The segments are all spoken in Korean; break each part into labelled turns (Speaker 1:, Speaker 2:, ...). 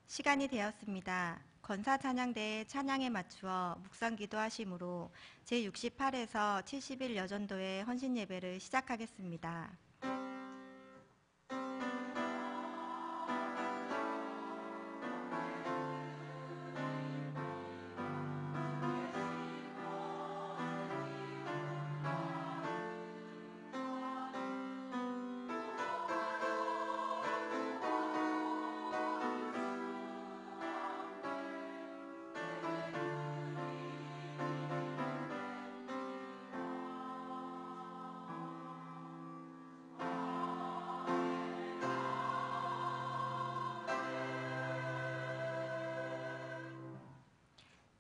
Speaker 1: 시간이 되었습니다. 권사찬양대의 찬양에 맞추어 묵상기도 하심으로 제68에서 70일 여전도의 헌신예배를 시작하겠습니다.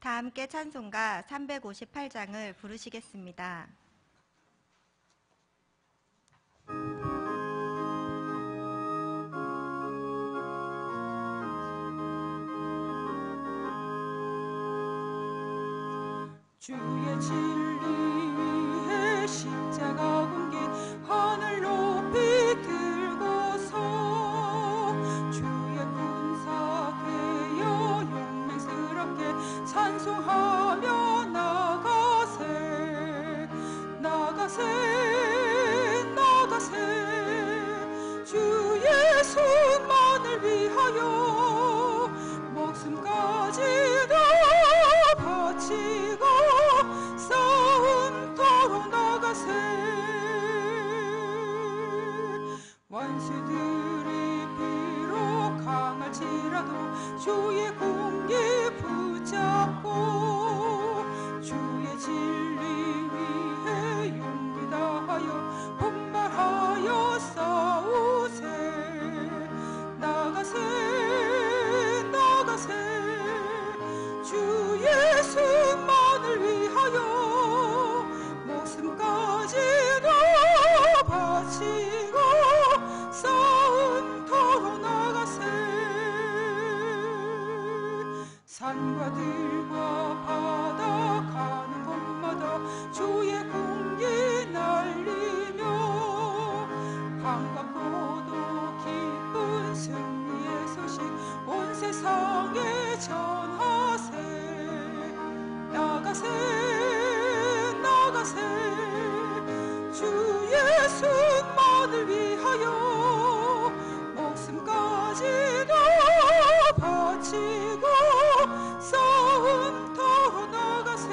Speaker 1: 다 함께 찬송가 358장을 부르시겠습니다.
Speaker 2: 주의 진리 위해 십자가 공개 하늘 높이 들고서 주의 군사 되어 용맹스럽게 찬송하며 나가세 나가세 나가세 주의 손만을 위하여 목숨까지도 바치고 싸움터로 나가세 원수들이 비록 강할지라도 주의 공기 붙잡고 주의 진리 위해 용기 다하여 분발하여 싸우세 나가세 나가세 주의 손만을 위하여 목숨까지도 바치고 싸움터로 나가세 산과 들과 바다 가는 곳마다 주의 공기 날리며 반갑고도 기쁜 승리의 소식 온 세상에 전하세 나가세 나가세 주의 손만을 위하여 목숨까지도 바치고 싸움터로 나가세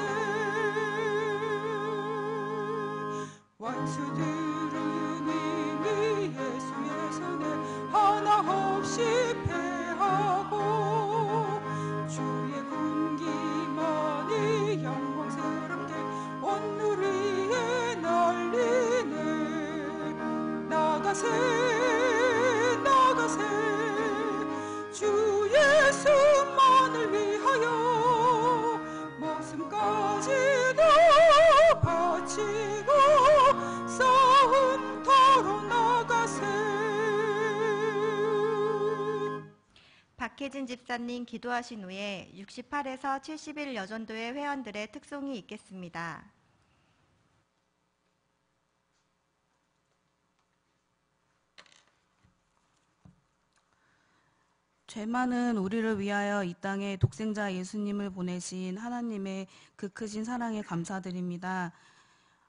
Speaker 2: 원수들은 이미 예수의 손에 하나 없이 패하고 주의 군기만이 영광스럽게 온 누리에 날리네 나가세 나가세 주의 손만을 위하여 목숨까지도 바치고 싸움터로 나가세
Speaker 1: 박혜진 집사님 기도하신 후에 68에서 70일 여전도의 회원들의 특송이 있겠습니다.
Speaker 3: 죄 많은 우리를 위하여 이 땅에 독생자 예수님을 보내신 하나님의 그 크신 사랑에 감사드립니다.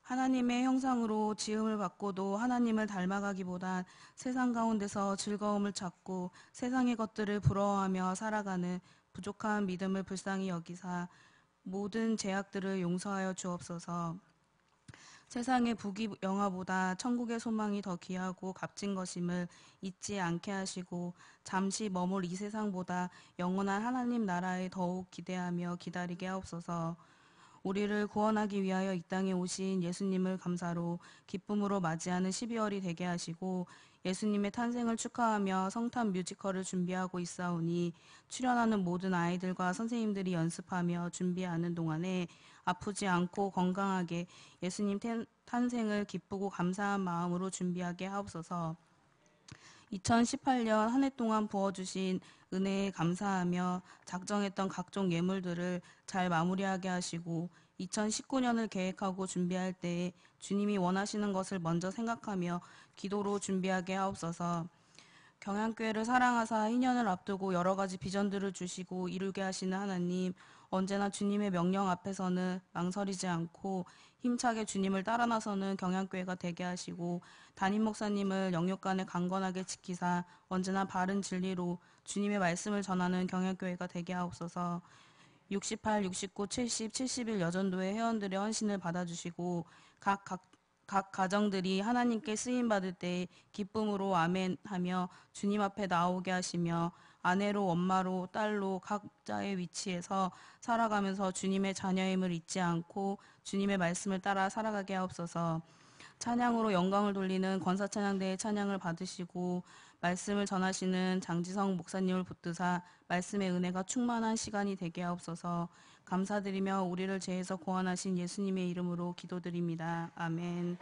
Speaker 3: 하나님의 형상으로 지음을 받고도 하나님을 닮아가기보단 세상 가운데서 즐거움을 찾고 세상의 것들을 부러워하며 살아가는 부족한 믿음을 불쌍히 여기사 모든 죄악들을 용서하여 주옵소서. 세상의 부귀 영화보다 천국의 소망이 더 귀하고 값진 것임을 잊지 않게 하시고 잠시 머물 이 세상보다 영원한 하나님 나라에 더욱 기대하며 기다리게 하옵소서. 우리를 구원하기 위하여 이 땅에 오신 예수님을 감사로 기쁨으로 맞이하는 12월이 되게 하시고 예수님의 탄생을 축하하며 성탄 뮤지컬을 준비하고 있사오니 출연하는 모든 아이들과 선생님들이 연습하며 준비하는 동안에 아프지 않고 건강하게 예수님 탄생을 기쁘고 감사한 마음으로 준비하게 하옵소서. 2018년 한 해 동안 부어주신 은혜에 감사하며 작정했던 각종 예물들을 잘 마무리하게 하시고 2019년을 계획하고 준비할 때에 주님이 원하시는 것을 먼저 생각하며 기도로 준비하게 하옵소서. 경양교회를 사랑하사 2년을 앞두고 여러 가지 비전들을 주시고 이루게 하시는 하나님, 언제나 주님의 명령 앞에서는 망설이지 않고 힘차게 주님을 따라 나서는 경양교회가 되게 하시고, 담임 목사님을 영육간에 강건하게 지키사 언제나 바른 진리로 주님의 말씀을 전하는 경양교회가 되게 하옵소서. 68, 69, 70, 71 여전도의 회원들의 헌신을 받아주시고 각 가정들이 하나님께 쓰임받을 때 기쁨으로 아멘하며 주님 앞에 나오게 하시며, 아내로 엄마로 딸로 각자의 위치에서 살아가면서 주님의 자녀임을 잊지 않고 주님의 말씀을 따라 살아가게 하옵소서. 찬양으로 영광을 돌리는 권사찬양대의 찬양을 받으시고 말씀을 전하시는 장지성 목사님을 붙드사 말씀의 은혜가 충만한 시간이 되게 하옵소서. 감사드리며 우리를 죄에서 구원하신 예수님의 이름으로 기도드립니다. 아멘.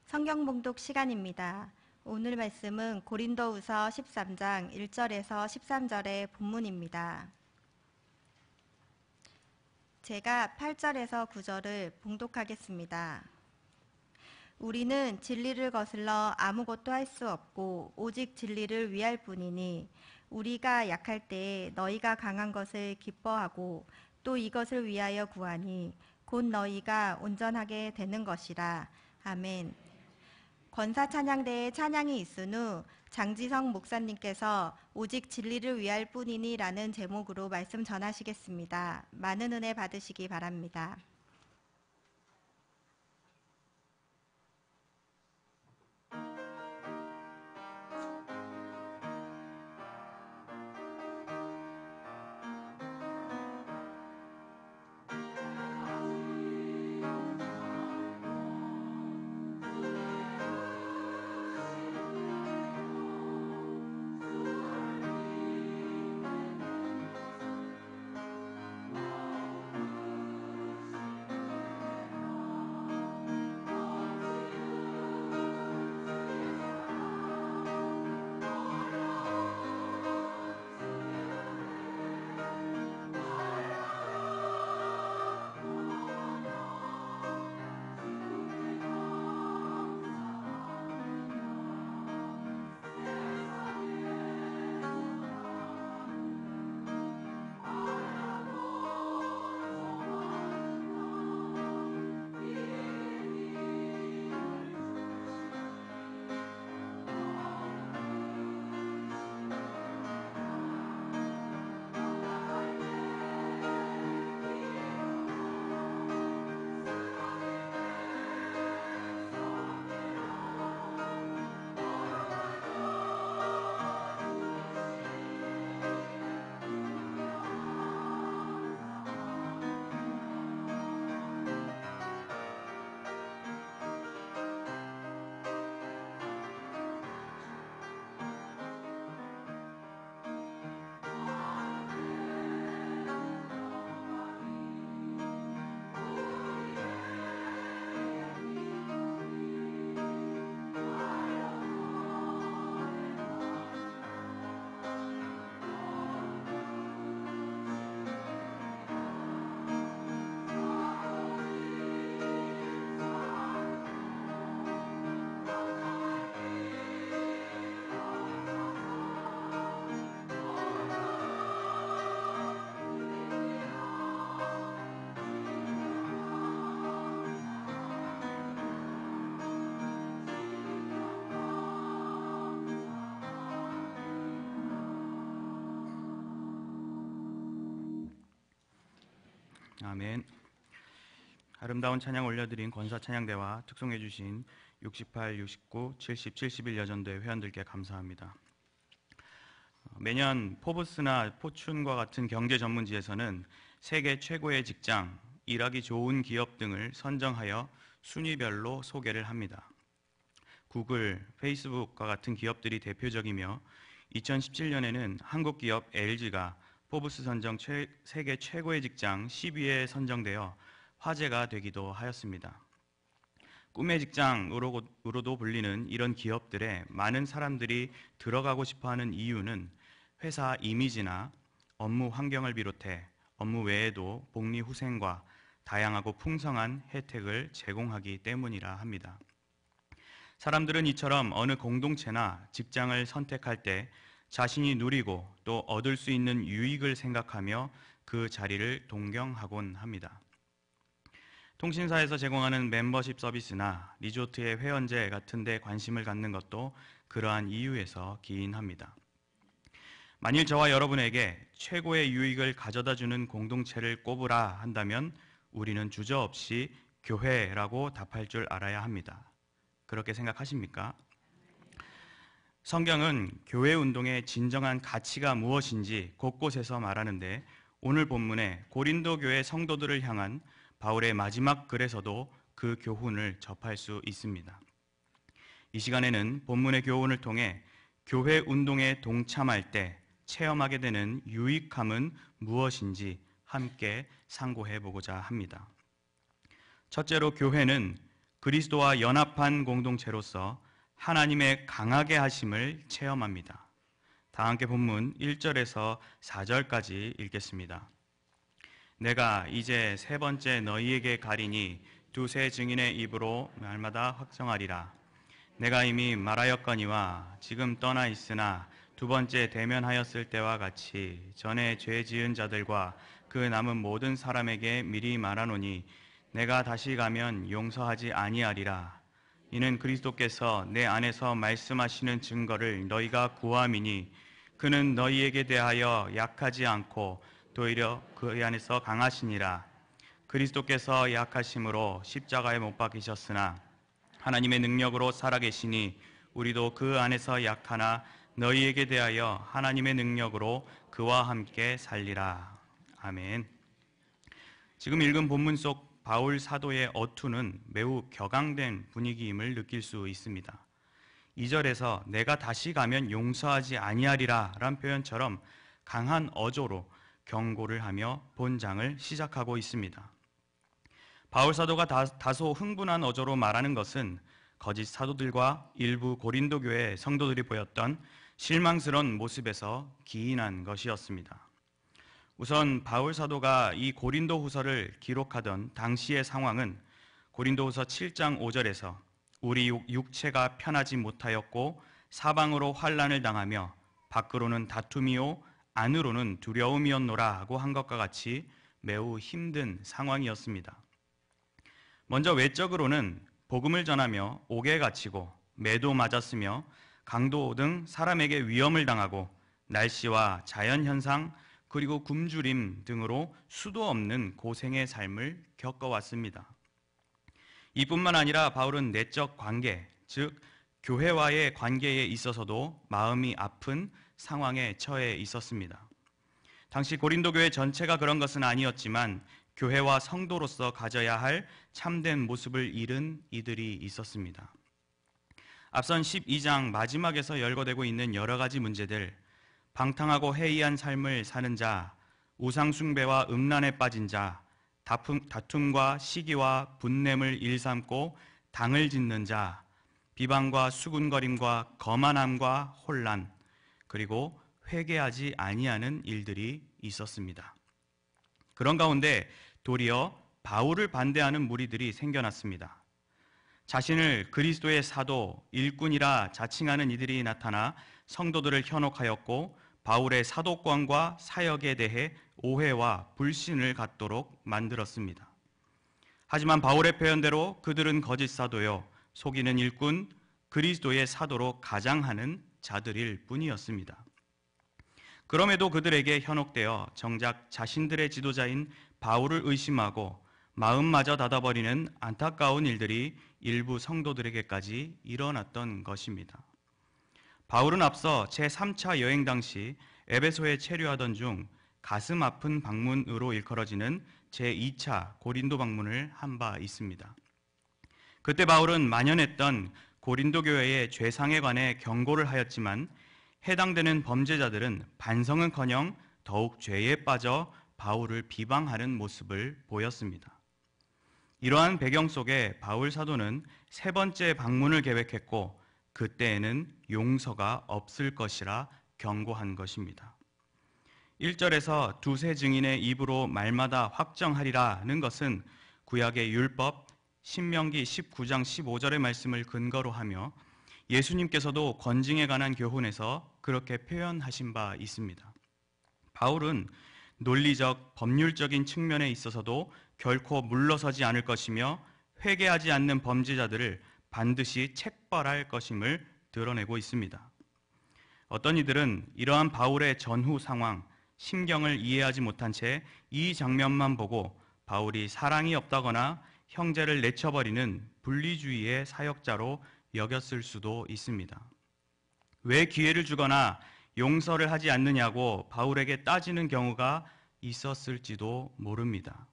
Speaker 1: 성경 봉독 시간입니다. 오늘 말씀은 고린도후서 13장 1절에서 13절의 본문입니다. 제가 8절에서 9절을 봉독하겠습니다. 우리는 진리를 거슬러 아무것도 할 수 없고 오직 진리를 위할 뿐이니 우리가 약할 때에 너희가 강한 것을 기뻐하고 또 이것을 위하여 구하니 곧 너희가 온전하게 되는 것이라. 아멘. 권사 찬양대에 찬양이 있은 후 장지성 목사님께서 오직 진리를 위할 뿐이니 라는 제목으로 말씀 전하시겠습니다. 많은 은혜 받으시기 바랍니다.
Speaker 4: 아멘. 아름다운 찬양 올려드린 권사 찬양대와 특송해 주신 68, 69, 70, 71 여전대 회원들께 감사합니다. 매년 포브스나 포춘과 같은 경제 전문지에서는 세계 최고의 직장, 일하기 좋은 기업 등을 선정하여 순위별로 소개를 합니다. 구글, 페이스북과 같은 기업들이 대표적이며 2017년에는 한국 기업 LG가 포브스 선정 세계 최고의 직장 10위에 선정되어 화제가 되기도 하였습니다. 꿈의 직장으로도 불리는 이런 기업들에 많은 사람들이 들어가고 싶어하는 이유는 회사 이미지나 업무 환경을 비롯해 업무 외에도 복리 후생과 다양하고 풍성한 혜택을 제공하기 때문이라 합니다. 사람들은 이처럼 어느 공동체나 직장을 선택할 때 자신이 누리고 또 얻을 수 있는 유익을 생각하며 그 자리를 동경하곤 합니다. 통신사에서 제공하는 멤버십 서비스나 리조트의 회원제 같은 데 관심을 갖는 것도 그러한 이유에서 기인합니다. 만일 저와 여러분에게 최고의 유익을 가져다주는 공동체를 꼽으라 한다면 우리는 주저없이 교회라고 답할 줄 알아야 합니다. 그렇게 생각하십니까? 성경은 교회 운동의 진정한 가치가 무엇인지 곳곳에서 말하는데 오늘 본문에 고린도 교회 성도들을 향한 바울의 마지막 글에서도 그 교훈을 접할 수 있습니다. 이 시간에는 본문의 교훈을 통해 교회 운동에 동참할 때 체험하게 되는 유익함은 무엇인지 함께 상고해 보고자 합니다. 첫째로 교회는 그리스도와 연합한 공동체로서 하나님의 강하게 하심을 체험합니다. 다 함께 본문 1절에서 4절까지 읽겠습니다. 내가 이제 세 번째 너희에게 가리니 두세 증인의 입으로 날마다 확정하리라. 내가 이미 말하였거니와 지금 떠나 있으나 두 번째 대면하였을 때와 같이 전에 죄 지은 자들과 그 남은 모든 사람에게 미리 말하노니 내가 다시 가면 용서하지 아니하리라. 이는 그리스도께서 내 안에서 말씀하시는 증거를 너희가 구함이니 그는 너희에게 대하여 약하지 않고 오히려 그 안에서 강하시니라. 그리스도께서 약하심으로 십자가에 못 박히셨으나 하나님의 능력으로 살아계시니 우리도 그 안에서 약하나 너희에게 대하여 하나님의 능력으로 그와 함께 살리라. 아멘. 지금 읽은 본문 속 바울 사도의 어투는 매우 격앙된 분위기임을 느낄 수 있습니다. 2절에서 내가 다시 가면 용서하지 아니하리라 란 표현처럼 강한 어조로 경고를 하며 본장을 시작하고 있습니다. 바울 사도가 다소 흥분한 어조로 말하는 것은 거짓 사도들과 일부 고린도 교회 성도들이 보였던 실망스러운 모습에서 기인한 것이었습니다. 우선 바울 사도가 이 고린도 후서를 기록하던 당시의 상황은 고린도 후서 7장 5절에서 우리 육체가 편하지 못하였고 사방으로 환난을 당하며 밖으로는 다툼이요 안으로는 두려움이었노라 하고 한 것과 같이 매우 힘든 상황이었습니다. 먼저 외적으로는 복음을 전하며 옥에 갇히고 매도 맞았으며 강도 등 사람에게 위험을 당하고 날씨와 자연현상 그리고 굶주림 등으로 수도 없는 고생의 삶을 겪어왔습니다. 이뿐만 아니라 바울은 내적 관계, 즉 교회와의 관계에 있어서도 마음이 아픈 상황에 처해 있었습니다. 당시 고린도 교회 전체가 그런 것은 아니었지만 교회와 성도로서 가져야 할 참된 모습을 잃은 이들이 있었습니다. 앞선 12장 마지막에서 열거되고 있는 여러 가지 문제들, 방탕하고 해이한 삶을 사는 자, 우상숭배와 음란에 빠진 자, 다툼과 시기와 분냄을 일삼고 당을 짓는 자, 비방과 수군거림과 거만함과 혼란, 그리고 회개하지 아니하는 일들이 있었습니다. 그런 가운데 도리어 바울을 반대하는 무리들이 생겨났습니다. 자신을 그리스도의 사도, 일꾼이라 자칭하는 이들이 나타나 성도들을 현혹하였고 바울의 사도권과 사역에 대해 오해와 불신을 갖도록 만들었습니다. 하지만 바울의 표현대로 그들은 거짓 사도요, 속이는 일꾼, 그리스도의 사도로 가장하는 자들일 뿐이었습니다. 그럼에도 그들에게 현혹되어 정작 자신들의 지도자인 바울을 의심하고 마음마저 닫아버리는 안타까운 일들이 일부 성도들에게까지 일어났던 것입니다. 바울은 앞서 제3차 여행 당시 에베소에 체류하던 중 가슴 아픈 방문으로 일컬어지는 제2차 고린도 방문을 한 바 있습니다. 그때 바울은 만연했던 고린도 교회의 죄상에 관해 경고를 하였지만 해당되는 범죄자들은 반성은커녕 더욱 죄에 빠져 바울을 비방하는 모습을 보였습니다. 이러한 배경 속에 바울 사도는 세 번째 방문을 계획했고 그때에는 용서가 없을 것이라 경고한 것입니다. 1절에서 두세 증인의 입으로 말마다 확정하리라는 것은 구약의 율법 신명기 19장 15절의 말씀을 근거로 하며 예수님께서도 건징에 관한 교훈에서 그렇게 표현하신 바 있습니다. 바울은 논리적, 법률적인 측면에 있어서도 결코 물러서지 않을 것이며 회개하지 않는 범죄자들을 반드시 책벌할 것임을 드러내고 있습니다. 어떤 이들은 이러한 바울의 전후 상황, 심경을 이해하지 못한 채 이 장면만 보고 바울이 사랑이 없다거나 형제를 내쳐버리는 분리주의의 사역자로 여겼을 수도 있습니다. 왜 기회를 주거나 용서를 하지 않느냐고 바울에게 따지는 경우가 있었을지도 모릅니다.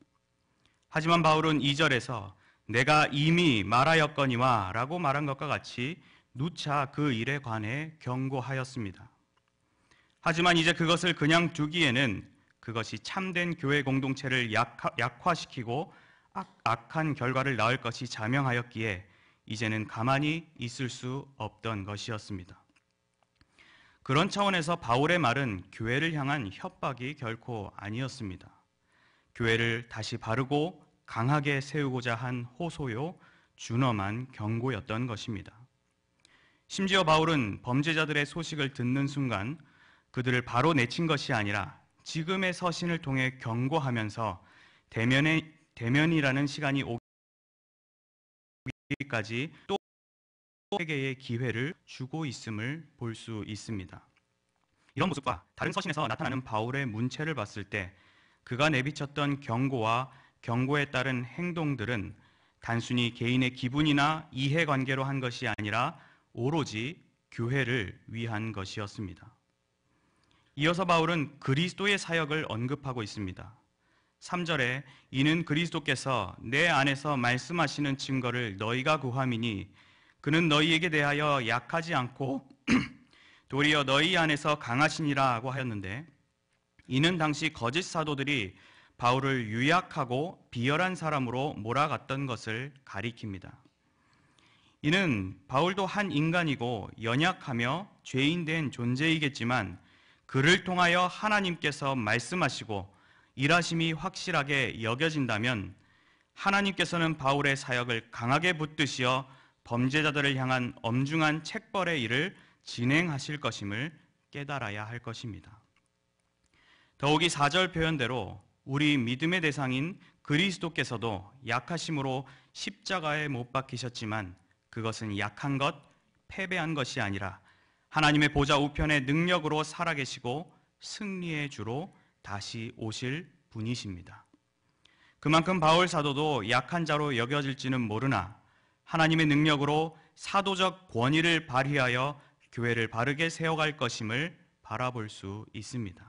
Speaker 4: 하지만 바울은 2절에서 내가 이미 말하였거니와 라고 말한 것과 같이 누차 그 일에 관해 경고하였습니다. 하지만 이제 그것을 그냥 두기에는 그것이 참된 교회 공동체를 약화시키고 악한 결과를 낳을 것이 자명하였기에 이제는 가만히 있을 수 없던 것이었습니다. 그런 차원에서 바울의 말은 교회를 향한 협박이 결코 아니었습니다. 교회를 다시 바르고 강하게 세우고자 한 호소요, 준엄한 경고였던 것입니다. 심지어 바울은 범죄자들의 소식을 듣는 순간 그들을 바로 내친 것이 아니라 지금의 서신을 통해 경고하면서 대면이라는 시간이 오기까지 또 회개의 기회를 주고 있음을 볼 수 있습니다. 이런 모습과 다른 서신에서 나타나는 바울의 문체를 봤을 때 그가 내비쳤던 경고와 경고에 따른 행동들은 단순히 개인의 기분이나 이해관계로 한 것이 아니라 오로지 교회를 위한 것이었습니다. 이어서 바울은 그리스도의 사역을 언급하고 있습니다. 3절에 이는 그리스도께서 내 안에서 말씀하시는 증거를 너희가 구함이니 그는 너희에게 대하여 약하지 않고 도리어 너희 안에서 강하시니라고 하였는데 이는 당시 거짓 사도들이 바울을 유약하고 비열한 사람으로 몰아갔던 것을 가리킵니다. 이는 바울도 한 인간이고 연약하며 죄인된 존재이겠지만 그를 통하여 하나님께서 말씀하시고 일하심이 확실하게 여겨진다면 하나님께서는 바울의 사역을 강하게 붙드시어 범죄자들을 향한 엄중한 책벌의 일을 진행하실 것임을 깨달아야 할 것입니다. 더욱이 4절 표현대로 우리 믿음의 대상인 그리스도께서도 약하심으로 십자가에 못 박히셨지만 그것은 약한 것, 패배한 것이 아니라 하나님의 보좌 우편의 능력으로 살아계시고 승리의 주로 다시 오실 분이십니다. 그만큼 바울 사도도 약한 자로 여겨질지는 모르나 하나님의 능력으로 사도적 권위를 발휘하여 교회를 바르게 세워갈 것임을 바라볼 수 있습니다.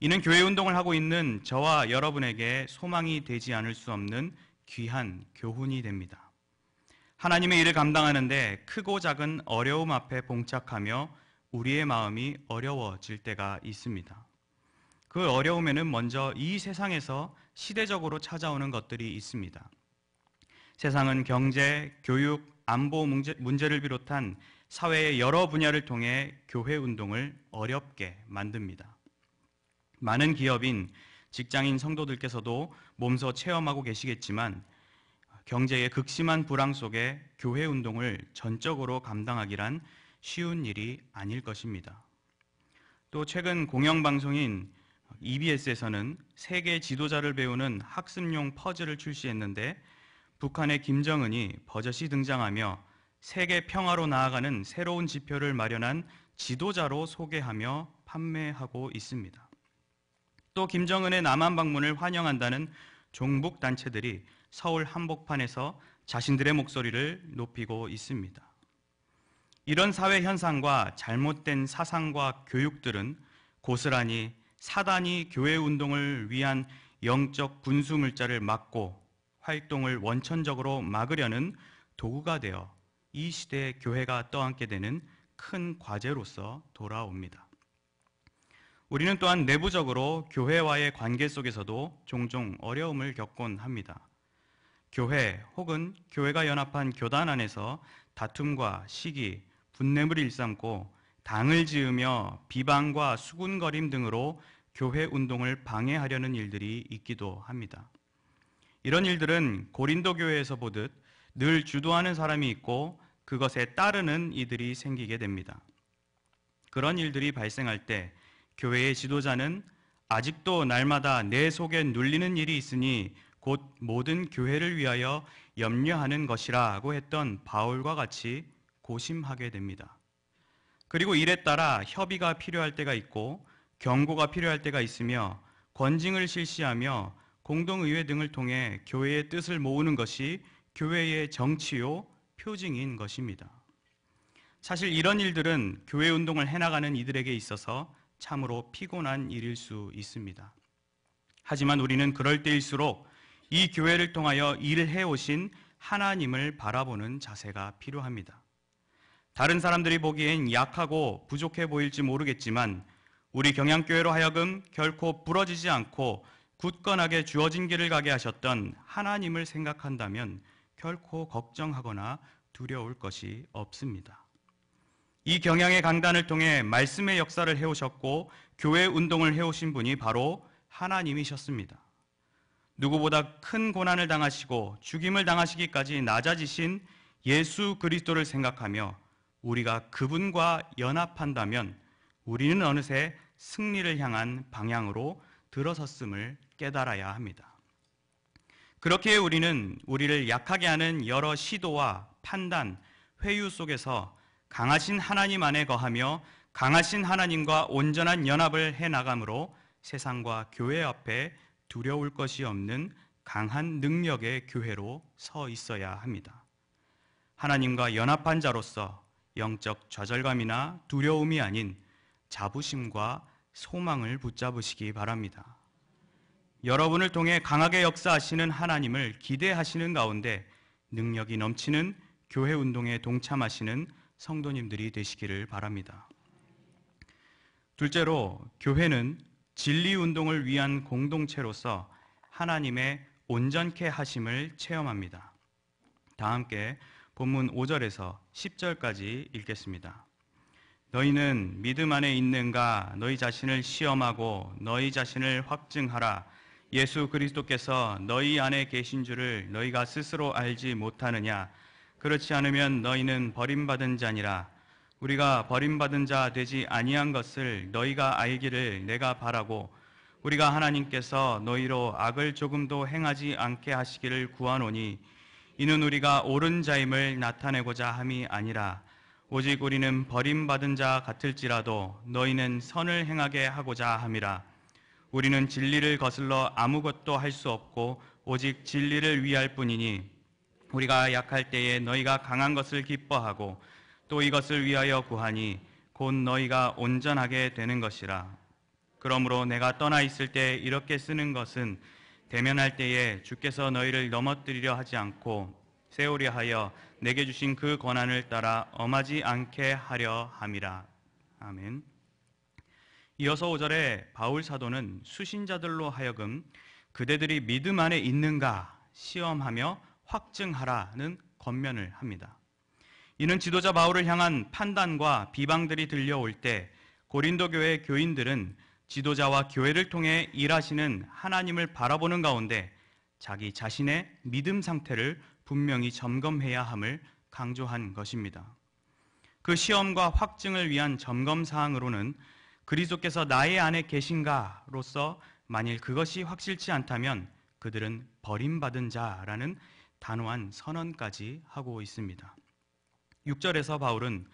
Speaker 4: 이는 교회 운동을 하고 있는 저와 여러분에게 소망이 되지 않을 수 없는 귀한 교훈이 됩니다. 하나님의 일을 감당하는데 크고 작은 어려움 앞에 봉착하며 우리의 마음이 어려워질 때가 있습니다. 그 어려움에는 먼저 이 세상에서 시대적으로 찾아오는 것들이 있습니다. 세상은 경제, 교육, 안보 문제를 비롯한 사회의 여러 분야를 통해 교회 운동을 어렵게 만듭니다. 많은 기업인, 직장인 성도들께서도 몸소 체험하고 계시겠지만 경제의 극심한 불황 속에 교회 운동을 전적으로 감당하기란 쉬운 일이 아닐 것입니다. 또 최근 공영방송인 EBS에서는 세계 지도자를 배우는 학습용 퍼즐을 출시했는데 북한의 김정은이 버젓이 등장하며 세계 평화로 나아가는 새로운 지표를 마련한 지도자로 소개하며 판매하고 있습니다. 또 김정은의 남한 방문을 환영한다는 종북 단체들이 서울 한복판에서 자신들의 목소리를 높이고 있습니다. 이런 사회 현상과 잘못된 사상과 교육들은 고스란히 사단이 교회 운동을 위한 영적 분수 물자를 막고 활동을 원천적으로 막으려는 도구가 되어 이 시대의 교회가 떠안게 되는 큰 과제로서 돌아옵니다. 우리는 또한 내부적으로 교회와의 관계 속에서도 종종 어려움을 겪곤 합니다. 교회 혹은 교회가 연합한 교단 안에서 다툼과 시기, 분냄을 일삼고 당을 지으며 비방과 수군거림 등으로 교회 운동을 방해하려는 일들이 있기도 합니다. 이런 일들은 고린도 교회에서 보듯 늘 주도하는 사람이 있고 그것에 따르는 이들이 생기게 됩니다. 그런 일들이 발생할 때 교회의 지도자는 아직도 날마다 내 속에 눌리는 일이 있으니 곧 모든 교회를 위하여 염려하는 것이라고 했던 바울과 같이 고심하게 됩니다. 그리고 일에 따라 협의가 필요할 때가 있고 경고가 필요할 때가 있으며 권징을 실시하며 공동의회 등을 통해 교회의 뜻을 모으는 것이 교회의 정치요 표징인 것입니다. 사실 이런 일들은 교회 운동을 해나가는 이들에게 있어서 참으로 피곤한 일일 수 있습니다. 하지만 우리는 그럴 때일수록 이 교회를 통하여 일을 해오신 하나님을 바라보는 자세가 필요합니다. 다른 사람들이 보기엔 약하고 부족해 보일지 모르겠지만 우리 경양교회로 하여금 결코 부러지지 않고 굳건하게 주어진 길을 가게 하셨던 하나님을 생각한다면 결코 걱정하거나 두려울 것이 없습니다. 이 경양의 강단을 통해 말씀의 역사를 해오셨고 교회 운동을 해오신 분이 바로 하나님이셨습니다. 누구보다 큰 고난을 당하시고 죽임을 당하시기까지 낮아지신 예수 그리스도를 생각하며 우리가 그분과 연합한다면 우리는 어느새 승리를 향한 방향으로 들어섰음을 깨달아야 합니다. 그렇게 우리는 우리를 약하게 하는 여러 시도와 판단, 회유 속에서 강하신 하나님 안에 거하며 강하신 하나님과 온전한 연합을 해나감으로 세상과 교회 앞에 두려울 것이 없는 강한 능력의 교회로 서 있어야 합니다. 하나님과 연합한 자로서 영적 좌절감이나 두려움이 아닌 자부심과 소망을 붙잡으시기 바랍니다. 여러분을 통해 강하게 역사하시는 하나님을 기대하시는 가운데 능력이 넘치는 교회 운동에 동참하시는 성도님들이 되시기를 바랍니다. 둘째로, 교회는 진리 운동을 위한 공동체로서 하나님의 온전케 하심을 체험합니다. 다 함께 본문 5절에서 10절까지 읽겠습니다. 너희는 믿음 안에 있는가? 너희 자신을 시험하고 너희 자신을 확증하라. 예수 그리스도께서 너희 안에 계신 줄을 너희가 스스로 알지 못하느냐? 그렇지 않으면 너희는 버림받은 자니라. 우리가 버림받은 자 되지 아니한 것을 너희가 알기를 내가 바라고 우리가 하나님께서 너희로 악을 조금도 행하지 않게 하시기를 구하노니 이는 우리가 옳은 자임을 나타내고자 함이 아니라 오직 우리는 버림받은 자 같을지라도 너희는 선을 행하게 하고자 함이라. 우리는 진리를 거슬러 아무것도 할 수 없고 오직 진리를 위할 뿐이니 우리가 약할 때에 너희가 강한 것을 기뻐하고 또 이것을 위하여 구하니 곧 너희가 온전하게 되는 것이라. 그러므로 내가 떠나 있을 때 이렇게 쓰는 것은 대면할 때에 주께서 너희를 넘어뜨리려 하지 않고 세우려 하여 내게 주신 그 권한을 따라 엄하지 않게 하려 함이라. 아멘. 이어서 5절에 바울 사도는 수신자들로 하여금 그대들이 믿음 안에 있는가 시험하며 확증하라는 권면을 합니다. 이는 지도자 바울을 향한 판단과 비방들이 들려올 때 고린도 교회 교인들은 지도자와 교회를 통해 일하시는 하나님을 바라보는 가운데 자기 자신의 믿음 상태를 분명히 점검해야 함을 강조한 것입니다. 그 시험과 확증을 위한 점검 사항으로는 그리스도께서 나의 안에 계신가로서 만일 그것이 확실치 않다면 그들은 버림받은 자라는 단호한 선언까지 하고 있습니다. 6절에서 바울은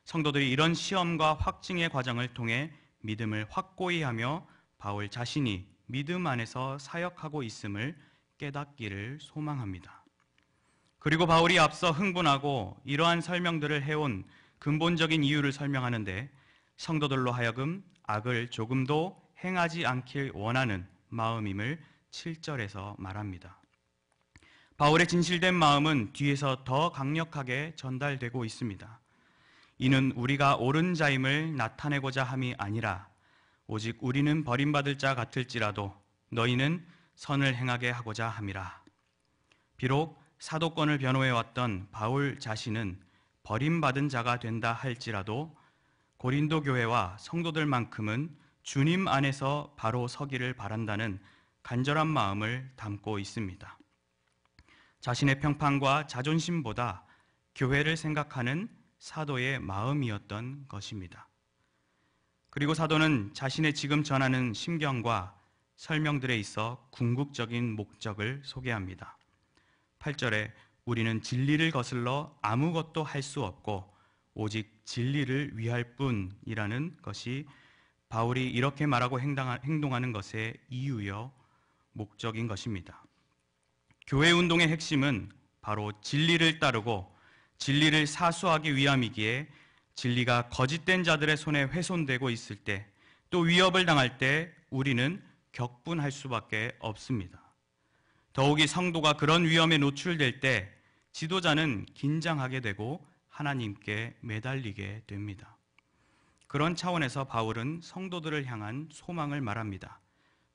Speaker 4: 성도들이 이런 시험과 확증의 과정을 통해 믿음을 확고히 하며 바울 자신이 믿음 안에서 사역하고 있음을 깨닫기를 소망합니다. 그리고 바울이 앞서 흥분하고 이러한 설명들을 해온 근본적인 이유를 설명하는데 성도들로 하여금 악을 조금도 행하지 않길 원하는 마음임을 7절에서 말합니다. 바울의 진실된 마음은 뒤에서 더 강력하게 전달되고 있습니다. 이는 우리가 옳은 자임을 나타내고자 함이 아니라 오직 우리는 버림받을 자 같을지라도 너희는 선을 행하게 하고자 함이라. 비록 사도권을 변호해왔던 바울 자신은 버림받은 자가 된다 할지라도 고린도 교회와 성도들만큼은 주님 안에서 바로 서기를 바란다는 간절한 마음을 담고 있습니다. 자신의 평판과 자존심보다 교회를 생각하는 사도의 마음이었던 것입니다. 그리고 사도는 자신의 지금 전하는 심경과 설명들에 있어 궁극적인 목적을 소개합니다. 8절에 우리는 진리를 거슬러 아무것도 할 수 없고 오직 진리를 위할 뿐이라는 것이 바울이 이렇게 말하고 행동하는 것의 이유요 목적인 것입니다. 교회 운동의 핵심은 바로 진리를 따르고 진리를 사수하기 위함이기에 진리가 거짓된 자들의 손에 훼손되고 있을 때 또 위협을 당할 때 우리는 격분할 수밖에 없습니다. 더욱이 성도가 그런 위험에 노출될 때 지도자는 긴장하게 되고 하나님께 매달리게 됩니다. 그런 차원에서 바울은 성도들을 향한 소망을 말합니다.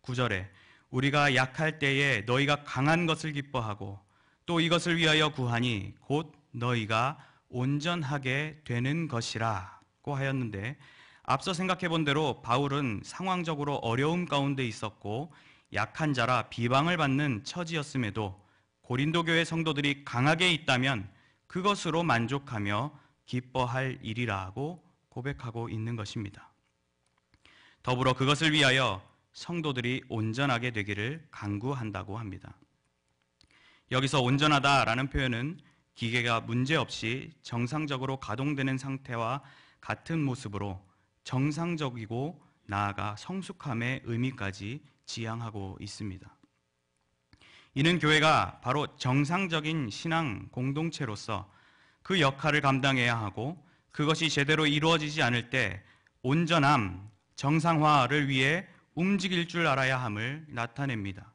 Speaker 4: 9절에 우리가 약할 때에 너희가 강한 것을 기뻐하고 또 이것을 위하여 구하니 곧 너희가 온전하게 되는 것이라고 하였는데 앞서 생각해 본 대로 바울은 상황적으로 어려움 가운데 있었고 약한 자라 비방을 받는 처지였음에도 고린도 교회 성도들이 강하게 있다면 그것으로 만족하며 기뻐할 일이라고 고백하고 있는 것입니다. 더불어 그것을 위하여 성도들이 온전하게 되기를 간구한다고 합니다. 여기서 온전하다라는 표현은 기계가 문제없이 정상적으로 가동되는 상태와 같은 모습으로 정상적이고 나아가 성숙함의 의미까지 지향하고 있습니다. 이는 교회가 바로 정상적인 신앙 공동체로서 그 역할을 감당해야 하고 그것이 제대로 이루어지지 않을 때 온전함, 정상화를 위해 움직일 줄 알아야 함을 나타냅니다.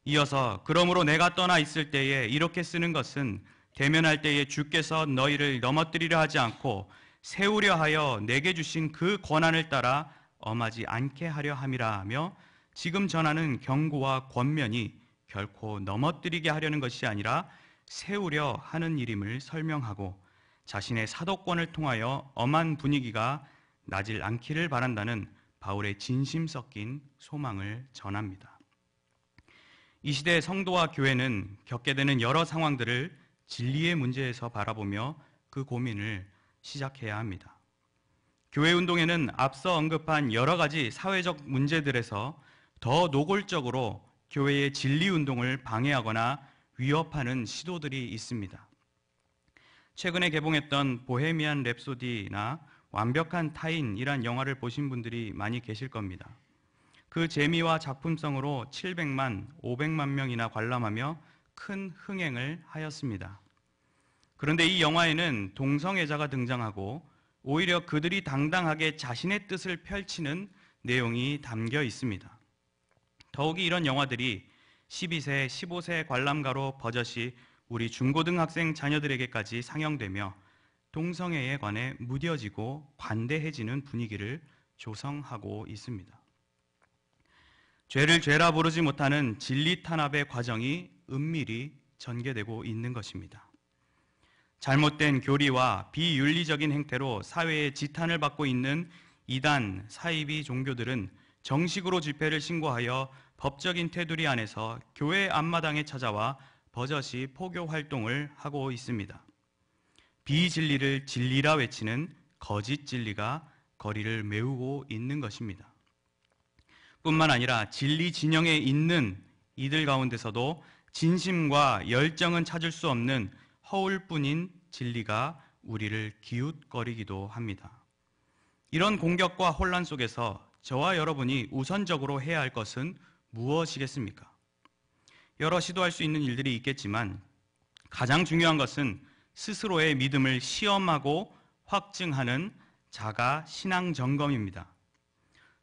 Speaker 4: 이어서 그러므로 내가 떠나 있을 때에 이렇게 쓰는 것은 대면할 때에 주께서 너희를 넘어뜨리려 하지 않고 세우려 하여 내게 주신 그 권한을 따라 엄하지 않게 하려 함이라 하며 지금 전하는 경고와 권면이 결코 넘어뜨리게 하려는 것이 아니라 세우려 하는 일임을 설명하고 자신의 사도권을 통하여 엄한 분위기가 나질 않기를 바란다는 바울의 진심 섞인 소망을 전합니다. 이 시대의 성도와 교회는 겪게 되는 여러 상황들을 진리의 문제에서 바라보며 그 고민을 시작해야 합니다. 교회 운동에는 앞서 언급한 여러 가지 사회적 문제들에서 더 노골적으로 교회의 진리 운동을 방해하거나 위협하는 시도들이 있습니다. 최근에 개봉했던 보헤미안 랩소디나 완벽한 타인이란 영화를 보신 분들이 많이 계실 겁니다. 그 재미와 작품성으로 700만, 500만 명이나 관람하며 큰 흥행을 하였습니다. 그런데 이 영화에는 동성애자가 등장하고 오히려 그들이 당당하게 자신의 뜻을 펼치는 내용이 담겨 있습니다. 더욱이 이런 영화들이 12세, 15세 관람가로 버젓이 우리 중고등학생 자녀들에게까지 상영되며 동성애에 관해 무뎌지고 관대해지는 분위기를 조성하고 있습니다. 죄를 죄라 부르지 못하는 진리 탄압의 과정이 은밀히 전개되고 있는 것입니다. 잘못된 교리와 비윤리적인 행태로 사회의 지탄을 받고 있는 이단, 사이비 종교들은 정식으로 집회를 신고하여 법적인 테두리 안에서 교회 앞마당에 찾아와 버젓이 포교 활동을 하고 있습니다. 비진리를 진리라 외치는 거짓 진리가 거리를 메우고 있는 것입니다. 뿐만 아니라 진리 진영에 있는 이들 가운데서도 진심과 열정은 찾을 수 없는 허울뿐인 진리가 우리를 기웃거리기도 합니다. 이런 공격과 혼란 속에서 저와 여러분이 우선적으로 해야 할 것은 무엇이겠습니까? 여러 시도할 수 있는 일들이 있겠지만 가장 중요한 것은 스스로의 믿음을 시험하고 확증하는 자가 신앙 점검입니다.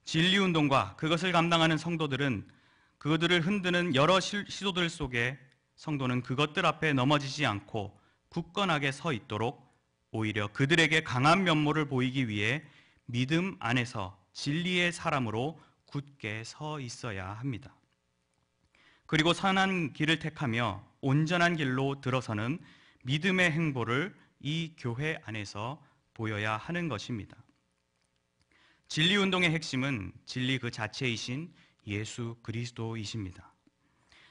Speaker 4: 진리운동과 그것을 감당하는 성도들은 그들을 흔드는 여러 시도들 속에 성도는 그것들 앞에 넘어지지 않고 굳건하게 서 있도록 오히려 그들에게 강한 면모를 보이기 위해 믿음 안에서 진리의 사람으로 굳게 서 있어야 합니다. 그리고 선한 길을 택하며 온전한 길로 들어서는 믿음의 행보를 이 교회 안에서 보여야 하는 것입니다. 진리운동의 핵심은 진리 그 자체이신 예수 그리스도이십니다.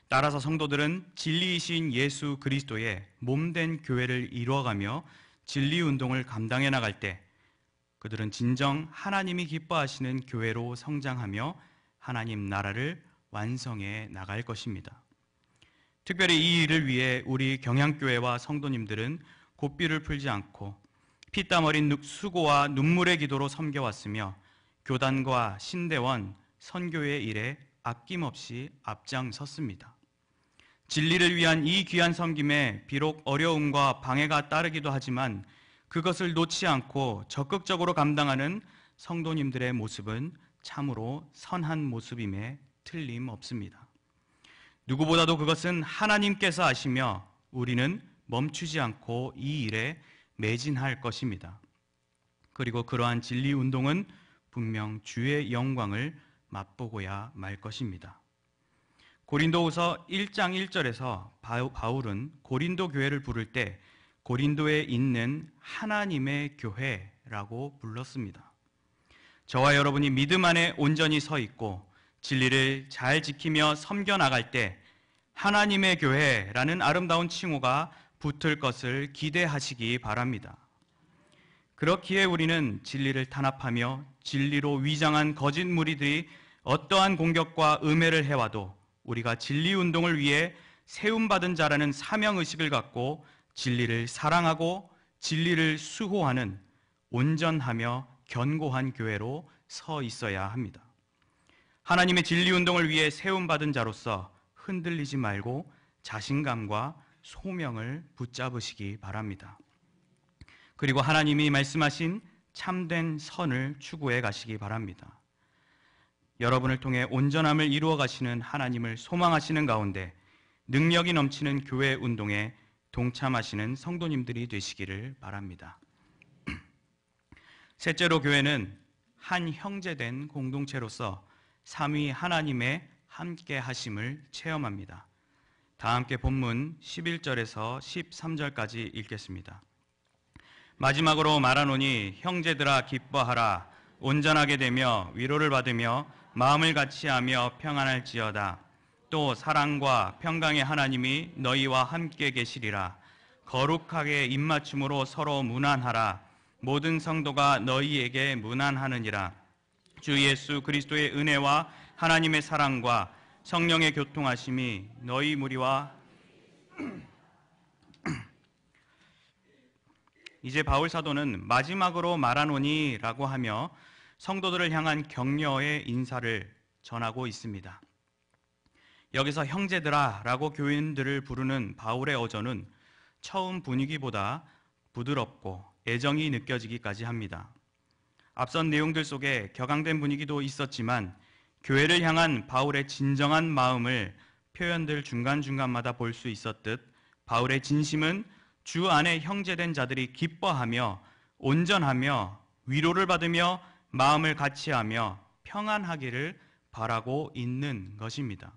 Speaker 4: 따라서 성도들은 진리이신 예수 그리스도의 몸된 교회를 이루어가며 진리운동을 감당해 나갈 때 그들은 진정 하나님이 기뻐하시는 교회로 성장하며 하나님 나라를 완성해 나갈 것입니다. 특별히 이 일을 위해 우리 경향교회와 성도님들은 고삐를 풀지 않고 피땀 어린 수고와 눈물의 기도로 섬겨왔으며 교단과 신대원, 선교의 일에 아낌없이 앞장섰습니다. 진리를 위한 이 귀한 섬김에 비록 어려움과 방해가 따르기도 하지만 그것을 놓지 않고 적극적으로 감당하는 성도님들의 모습은 참으로 선한 모습임에 틀림없습니다. 누구보다도 그것은 하나님께서 아시며 우리는 멈추지 않고 이 일에 매진할 것입니다. 그리고 그러한 진리 운동은 분명 주의 영광을 맛보고야 말 것입니다. 고린도후서 1장 1절에서 바울은 고린도 교회를 부를 때 고린도에 있는 하나님의 교회라고 불렀습니다. 저와 여러분이 믿음 안에 온전히 서 있고 진리를 잘 지키며 섬겨 나갈 때 하나님의 교회라는 아름다운 칭호가 붙을 것을 기대하시기 바랍니다. 그렇기에 우리는 진리를 탄압하며 진리로 위장한 거짓 무리들이 어떠한 공격과 음해를 해와도 우리가 진리 운동을 위해 세움받은 자라는 사명의식을 갖고 진리를 사랑하고 진리를 수호하는 온전하며 견고한 교회로 서 있어야 합니다. 하나님의 진리 운동을 위해 세움받은 자로서 흔들리지 말고 자신감과 소명을 붙잡으시기 바랍니다. 그리고 하나님이 말씀하신 참된 선을 추구해 가시기 바랍니다. 여러분을 통해 온전함을 이루어 가시는 하나님을 소망하시는 가운데 능력이 넘치는 교회 운동에 동참하시는 성도님들이 되시기를 바랍니다. 셋째로 교회는 한 형제된 공동체로서 삼위 하나님의 함께 하심을 체험합니다. 다 함께 본문 11절에서 13절까지 읽겠습니다. 마지막으로 말하노니 형제들아 기뻐하라. 온전하게 되며 위로를 받으며 마음을 같이하며 평안할지어다. 또 사랑과 평강의 하나님이 너희와 함께 계시리라. 거룩하게 입맞춤으로 서로 문안하라. 모든 성도가 너희에게 문안하느니라. 주 예수 그리스도의 은혜와 하나님의 사랑과 성령의 교통하심이 너희 무리와 이제 바울 사도는 마지막으로 말하노니라고 하며 성도들을 향한 격려의 인사를 전하고 있습니다. 여기서 형제들아라고 교인들을 부르는 바울의 어조는 처음 분위기보다 부드럽고 애정이 느껴지기까지 합니다. 앞선 내용들 속에 격앙된 분위기도 있었지만 교회를 향한 바울의 진정한 마음을 표현들 중간중간마다 볼 수 있었듯 바울의 진심은 주 안에 형제된 자들이 기뻐하며 온전하며 위로를 받으며 마음을 같이하며 평안하기를 바라고 있는 것입니다.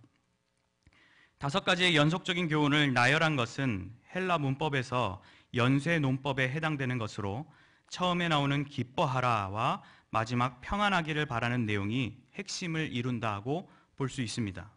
Speaker 4: 5가지의 연속적인 교훈을 나열한 것은 헬라 문법에서 연쇄 논법에 해당되는 것으로 처음에 나오는 기뻐하라와 마지막 평안하기를 바라는 내용이 핵심을 이룬다고 볼 수 있습니다.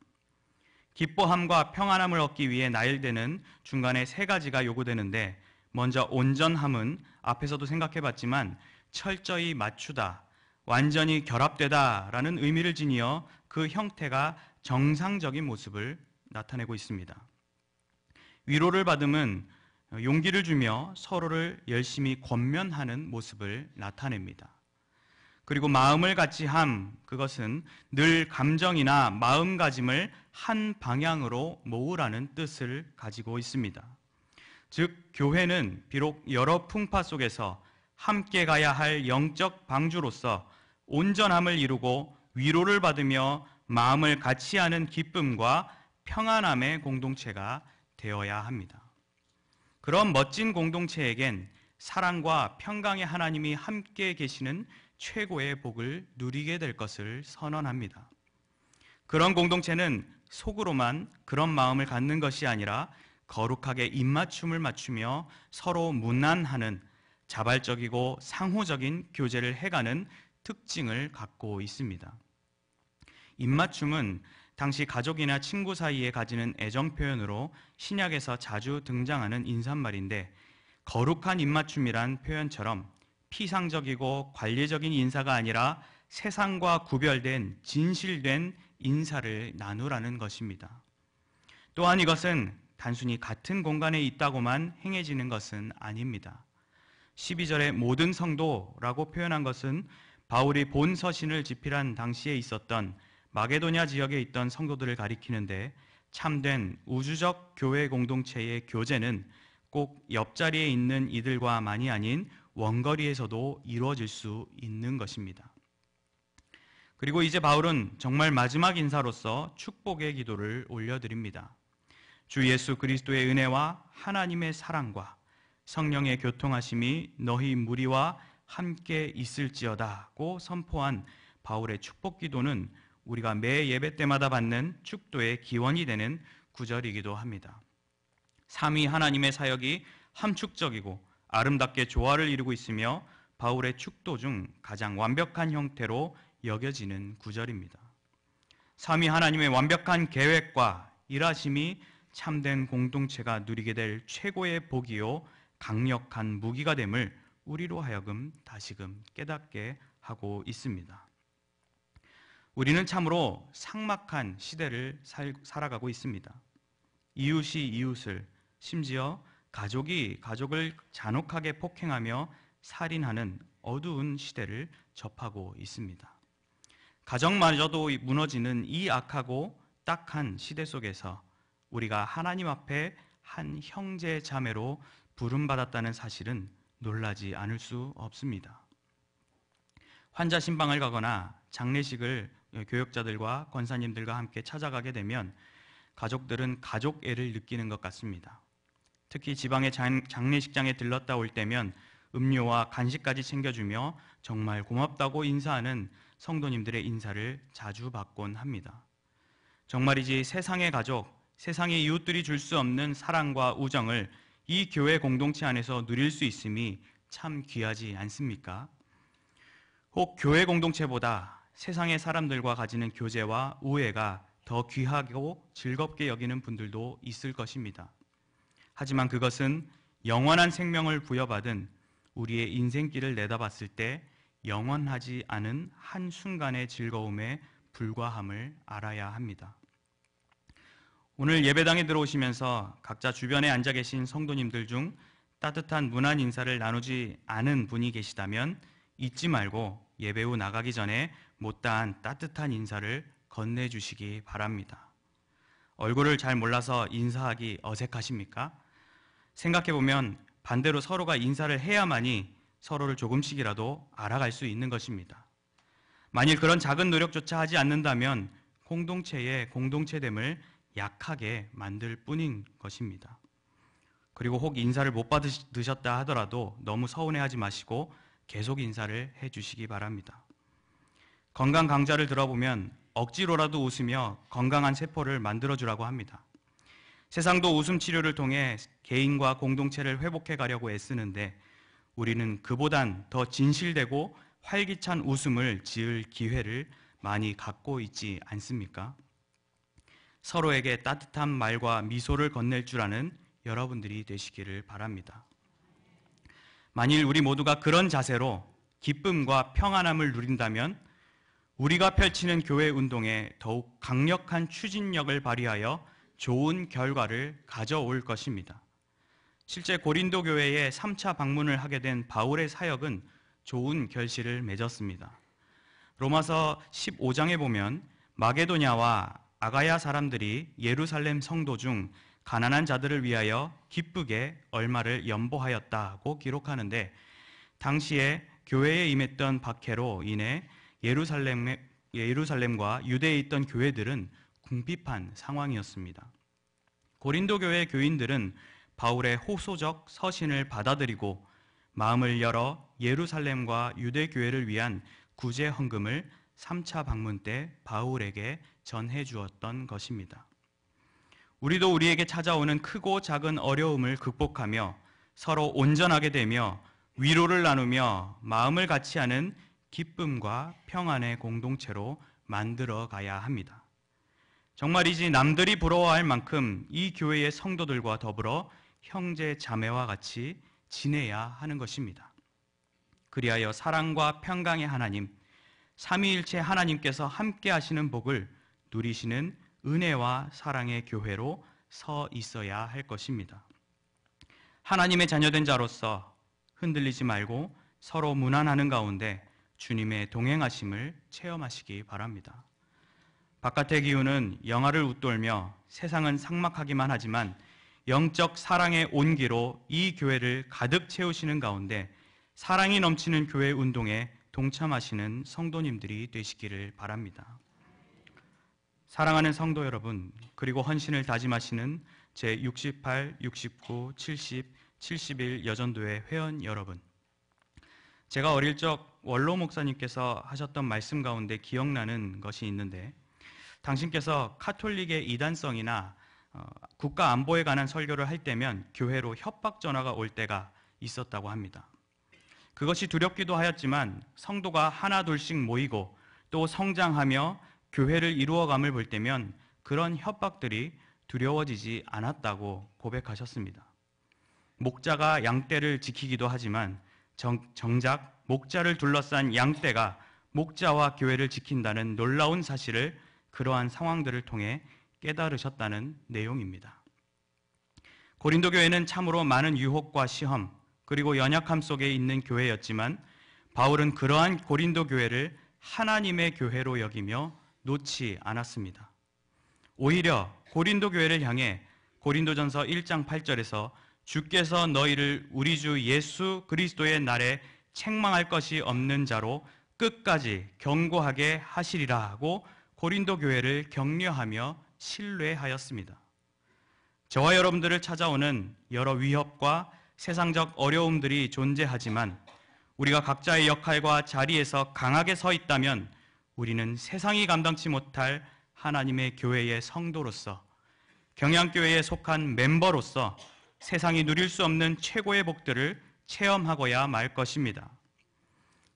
Speaker 4: 기뻐함과 평안함을 얻기 위해 나열되는 중간에 3가지가 요구되는데 먼저 온전함은 앞에서도 생각해봤지만 철저히 맞추다, 완전히 결합되다라는 의미를 지니어 그 형태가 정상적인 모습을 나타내고 있습니다. 위로를 받음은 용기를 주며 서로를 열심히 권면하는 모습을 나타냅니다. 그리고 마음을 같이 함, 그것은 늘 감정이나 마음가짐을 한 방향으로 모으라는 뜻을 가지고 있습니다. 즉, 교회는 비록 여러 풍파 속에서 함께 가야 할 영적 방주로서 온전함을 이루고 위로를 받으며 마음을 같이 하는 기쁨과 평안함의 공동체가 되어야 합니다. 그런 멋진 공동체에겐 사랑과 평강의 하나님이 함께 계시는 최고의 복을 누리게 될 것을 선언합니다. 그런 공동체는 속으로만 그런 마음을 갖는 것이 아니라 거룩하게 입맞춤을 맞추며 서로 문안하는 자발적이고 상호적인 교제를 해가는 특징을 갖고 있습니다. 입맞춤은 당시 가족이나 친구 사이에 가지는 애정 표현으로 신약에서 자주 등장하는 인사말인데, 거룩한 입맞춤이란 표현처럼 피상적이고 관례적인 인사가 아니라 세상과 구별된 진실된 인사를 나누라는 것입니다. 또한 이것은 단순히 같은 공간에 있다고만 행해지는 것은 아닙니다. 12절에 모든 성도라고 표현한 것은 바울이 본 서신을 집필한 당시에 있었던 마게도냐 지역에 있던 성도들을 가리키는데, 참된 우주적 교회 공동체의 교제는 꼭 옆자리에 있는 이들과만이 아닌 원거리에서도 이루어질 수 있는 것입니다. 그리고 이제 바울은 정말 마지막 인사로서 축복의 기도를 올려드립니다. 주 예수 그리스도의 은혜와 하나님의 사랑과 성령의 교통하심이 너희 무리와 함께 있을지어다고 선포한 바울의 축복 기도는 우리가 매 예배 때마다 받는 축도의 기원이 되는 구절이기도 합니다. 삼위 하나님의 사역이 함축적이고 아름답게 조화를 이루고 있으며 바울의 축도 중 가장 완벽한 형태로 여겨지는 구절입니다. 삼위 하나님의 완벽한 계획과 일하심이 참된 공동체가 누리게 될 최고의 복이요 강력한 무기가 됨을 우리로 하여금 다시금 깨닫게 하고 있습니다. 우리는 참으로 삭막한 시대를 살아가고 있습니다. 이웃이 이웃을, 심지어 가족이 가족을 잔혹하게 폭행하며 살인하는 어두운 시대를 접하고 있습니다. 가정마저도 무너지는 이 악하고 딱한 시대 속에서 우리가 하나님 앞에 한 형제 자매로 부름받았다는 사실은 놀라지 않을 수 없습니다. 환자 신방을 가거나 장례식을 교역자들과 권사님들과 함께 찾아가게 되면 가족들은 가족애를 느끼는 것 같습니다. 특히 지방의 장례식장에 들렀다 올 때면 음료와 간식까지 챙겨주며 정말 고맙다고 인사하는 성도님들의 인사를 자주 받곤 합니다. 정말이지 세상의 가족, 세상의 이웃들이 줄 수 없는 사랑과 우정을 이 교회 공동체 안에서 누릴 수 있음이 참 귀하지 않습니까? 혹 교회 공동체보다 세상의 사람들과 가지는 교제와 우애가 더 귀하고 즐겁게 여기는 분들도 있을 것입니다. 하지만 그것은 영원한 생명을 부여받은 우리의 인생길을 내다봤을 때 영원하지 않은 한순간의 즐거움에 불과함을 알아야 합니다. 오늘 예배당에 들어오시면서 각자 주변에 앉아 계신 성도님들 중 따뜻한 문안 인사를 나누지 않은 분이 계시다면 잊지 말고 예배 후 나가기 전에 못다한 따뜻한 인사를 건네주시기 바랍니다. 얼굴을 잘 몰라서 인사하기 어색하십니까? 생각해보면 반대로 서로가 인사를 해야만이 서로를 조금씩이라도 알아갈 수 있는 것입니다. 만일 그런 작은 노력조차 하지 않는다면 공동체의 공동체됨을 약하게 만들 뿐인 것입니다. 그리고 혹 인사를 못 받으셨다 하더라도 너무 서운해하지 마시고 계속 인사를 해주시기 바랍니다. 건강 강좌를 들어보면 억지로라도 웃으며 건강한 세포를 만들어주라고 합니다. 세상도 웃음 치료를 통해 개인과 공동체를 회복해 가려고 애쓰는데 우리는 그보단 더 진실되고 활기찬 웃음을 지을 기회를 많이 갖고 있지 않습니까? 서로에게 따뜻한 말과 미소를 건넬 줄 아는 여러분들이 되시기를 바랍니다. 만일 우리 모두가 그런 자세로 기쁨과 평안함을 누린다면 우리가 펼치는 교회 운동에 더욱 강력한 추진력을 발휘하여 좋은 결과를 가져올 것입니다. 실제 고린도 교회에 3차 방문을 하게 된 바울의 사역은 좋은 결실을 맺었습니다. 로마서 15장에 보면 마게도냐와 아가야 사람들이 예루살렘 성도 중 가난한 자들을 위하여 기쁘게 얼마를 연보하였다고 기록하는데, 당시에 교회에 임했던 박해로 인해 예루살렘과 유대에 있던 교회들은 궁핍한 상황이었습니다. 고린도 교회 교인들은 바울의 호소적 서신을 받아들이고 마음을 열어 예루살렘과 유대 교회를 위한 구제 헌금을 3차 방문 때 바울에게 전해 주었던 것입니다. 우리도 우리에게 찾아오는 크고 작은 어려움을 극복하며 서로 온전하게 되며 위로를 나누며 마음을 같이 하는 기쁨과 평안의 공동체로 만들어 가야 합니다. 정말이지 남들이 부러워할 만큼 이 교회의 성도들과 더불어 형제 자매와 같이 지내야 하는 것입니다. 그리하여 사랑과 평강의 하나님, 삼위일체 하나님께서 함께 하시는 복을 누리시는 은혜와 사랑의 교회로 서 있어야 할 것입니다. 하나님의 자녀된 자로서 흔들리지 말고 서로 무난하는 가운데 주님의 동행하심을 체험하시기 바랍니다. 바깥의 기운은 영화를 웃돌며 세상은 삭막하기만 하지만 영적 사랑의 온기로 이 교회를 가득 채우시는 가운데 사랑이 넘치는 교회 운동에 동참하시는 성도님들이 되시기를 바랍니다. 사랑하는 성도 여러분, 그리고 헌신을 다짐하시는 제68, 69, 70, 71 여전도회 회원 여러분, 제가 어릴 적 원로 목사님께서 하셨던 말씀 가운데 기억나는 것이 있는데, 당신께서 카톨릭의 이단성이나 국가 안보에 관한 설교를 할 때면 교회로 협박 전화가 올 때가 있었다고 합니다. 그것이 두렵기도 하였지만 성도가 하나 둘씩 모이고 또 성장하며 교회를 이루어감을 볼 때면 그런 협박들이 두려워지지 않았다고 고백하셨습니다. 목자가 양떼를 지키기도 하지만 정작 목자를 둘러싼 양떼가 목자와 교회를 지킨다는 놀라운 사실을 그러한 상황들을 통해 깨달으셨다는 내용입니다. 고린도 교회는 참으로 많은 유혹과 시험 그리고 연약함 속에 있는 교회였지만 바울은 그러한 고린도 교회를 하나님의 교회로 여기며 놓지 않았습니다. 오히려 고린도 교회를 향해 고린도전서 1장 8절에서 주께서 너희를 우리 주 예수 그리스도의 날에 책망할 것이 없는 자로 끝까지 견고하게 하시리라 하고 고린도 교회를 격려하며 신뢰하였습니다. 저와 여러분들을 찾아오는 여러 위협과 세상적 어려움들이 존재하지만 우리가 각자의 역할과 자리에서 강하게 서 있다면 우리는 세상이 감당치 못할 하나님의 교회의 성도로서, 경양교회에 속한 멤버로서 세상이 누릴 수 없는 최고의 복들을 체험하고야 말 것입니다.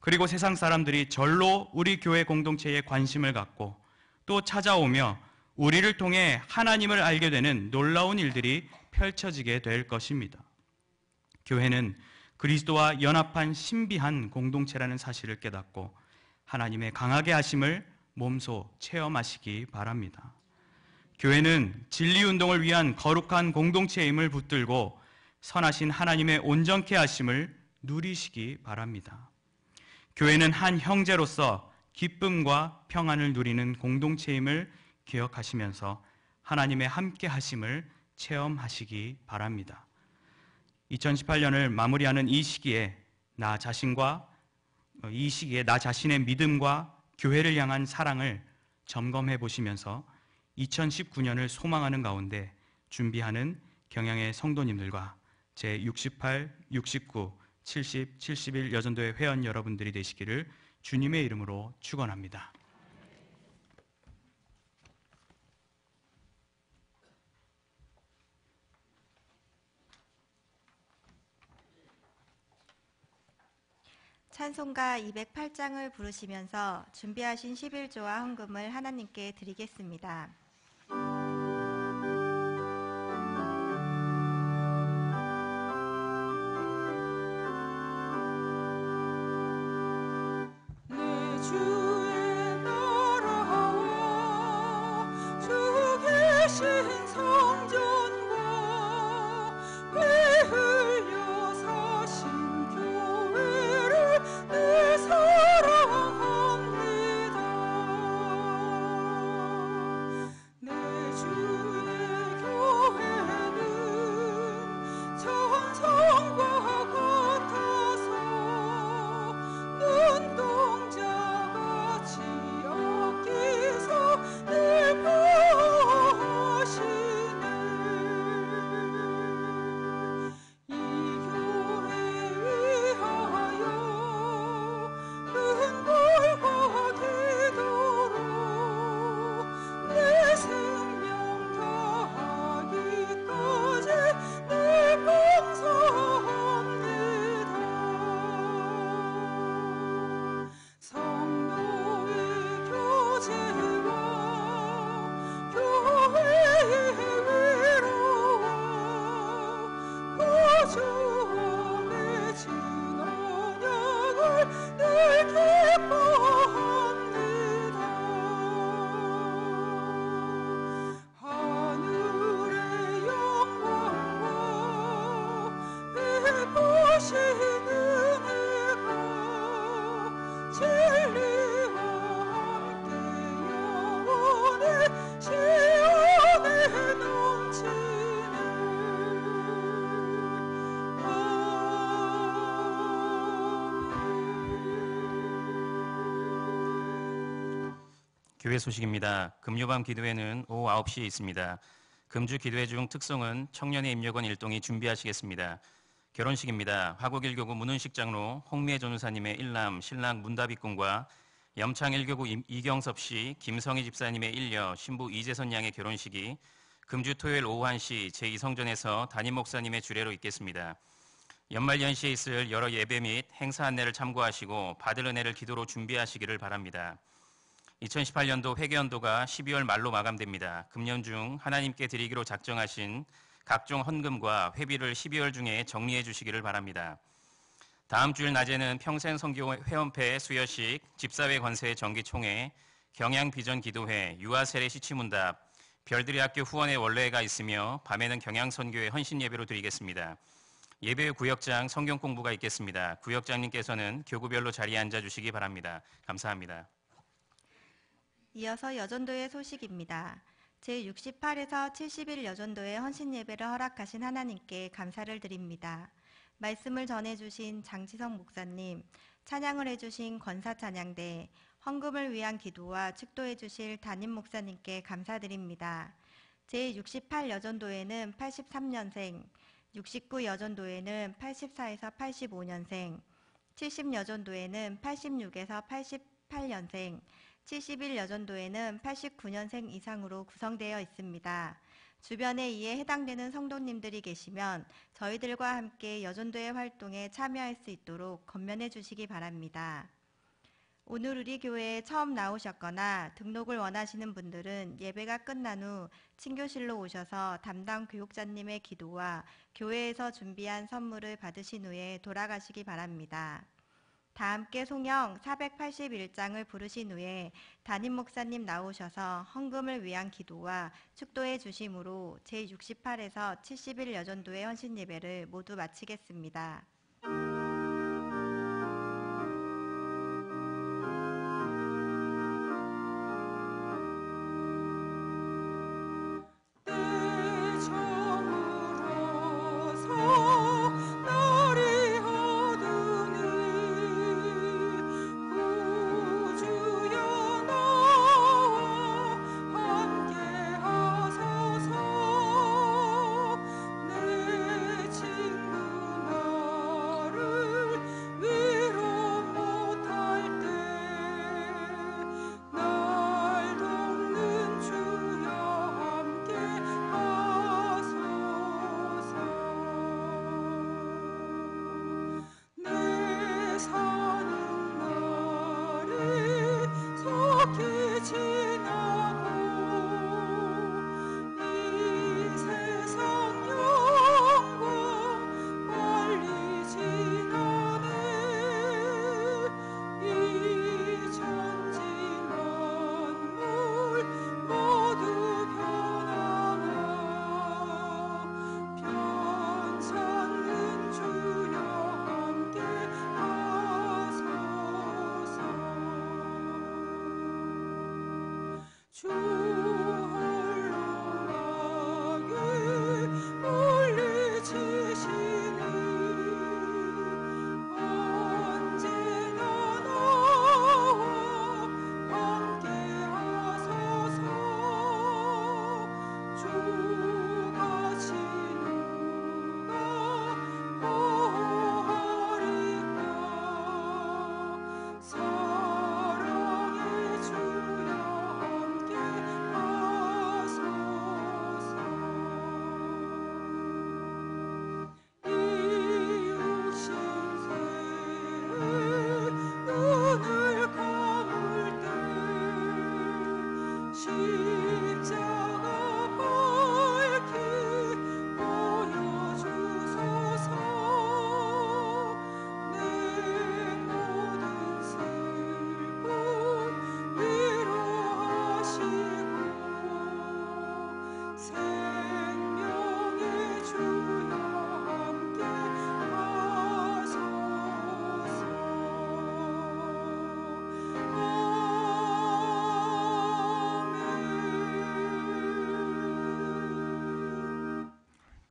Speaker 4: 그리고 세상 사람들이 절로 우리 교회 공동체에 관심을 갖고 또 찾아오며 우리를 통해 하나님을 알게 되는 놀라운 일들이 펼쳐지게 될 것입니다. 교회는 그리스도와 연합한 신비한 공동체라는 사실을 깨닫고 하나님의 강하게 하심을 몸소 체험하시기 바랍니다. 교회는 진리운동을 위한 거룩한 공동체임을 붙들고 선하신 하나님의 온전케 하심을 누리시기 바랍니다. 교회는 한 형제로서 기쁨과 평안을 누리는 공동체임을 기억하시면서 하나님의 함께 하심을 체험하시기 바랍니다. 2018년을 마무리하는 이 시기에 나 자신의 믿음과 교회를 향한 사랑을 점검해 보시면서 2019년을 소망하는 가운데 준비하는 경양의 성도님들과 제68, 69, 70, 71 여전도회 회원 여러분들이 되시기를 주님의 이름으로 축원합니다.
Speaker 1: 찬송가 208장을 부르시면서 준비하신 11조와 헌금을 하나님께 드리겠습니다.
Speaker 2: 내 주의 나라와 주 계신 성전과 피 흘려 사신 교회를 내 사랑합니다.
Speaker 5: 교회 소식입니다. 금요밤 기도회는 오후 9시에 있습니다. 금주 기도회 중 특송은 청년의 임력원 일동이 준비하시겠습니다. 결혼식입니다. 화곡 1교구 문은식 장로, 홍미애 전우사님의 일남 신랑 문다비 군과 염창 1교구 이경섭 씨, 김성희 집사님의 일녀 신부 이재선 양의 결혼식이 금주 토요일 오후 1시 제2성전에서 담임 목사님의 주례로 있겠습니다. 연말 연시에 있을 여러 예배 및 행사 안내를 참고하시고 받을 은혜를 기도로 준비하시기를 바랍니다. 2018년도 회계연도가 12월 말로 마감됩니다. 금년 중 하나님께 드리기로 작정하신 각종 헌금과 회비를 12월 중에 정리해 주시기를 바랍니다. 다음 주일 낮에는 평생선교 회원패 수여식, 집사회 권세 정기총회, 경양비전기도회, 유아세례 시치문답, 별들의 학교 후원회 원래가 있으며 밤에는 경양선교회 헌신예배로 드리겠습니다. 예배 구역장 성경 공부가 있겠습니다. 구역장님께서는 교구별로 자리에 앉아주시기 바랍니다. 감사합니다.
Speaker 1: 이어서 여전도의 소식입니다. 제68에서 70일 여전도의 헌신 예배를 허락하신 하나님께 감사를 드립니다. 말씀을 전해주신 장지성 목사님, 찬양을 해주신 권사찬양대, 헌금을 위한 기도와 축도해 주실 담임 목사님께 감사드립니다. 제68 여전도에는 83년생, 69 여전도에는 84에서 85년생, 70 여전도에는 86에서 88년생, 71 여전도에는 89년생 이상으로 구성되어 있습니다. 주변에 이에 해당되는 성도님들이 계시면 저희들과 함께 여전도의 활동에 참여할 수 있도록 건면해 주시기 바랍니다. 오늘 우리 교회에 처음 나오셨거나 등록을 원하시는 분들은 예배가 끝난 후 친교실로 오셔서 담당 교육자님의 기도와 교회에서 준비한 선물을 받으신 후에 돌아가시기 바랍니다. 다 함께 송영 481장을 부르신 후에 담임 목사님 나오셔서 헌금을 위한 기도와 축도해 주심으로 제68에서 70일 여전도의 헌신 예배를 모두 마치겠습니다.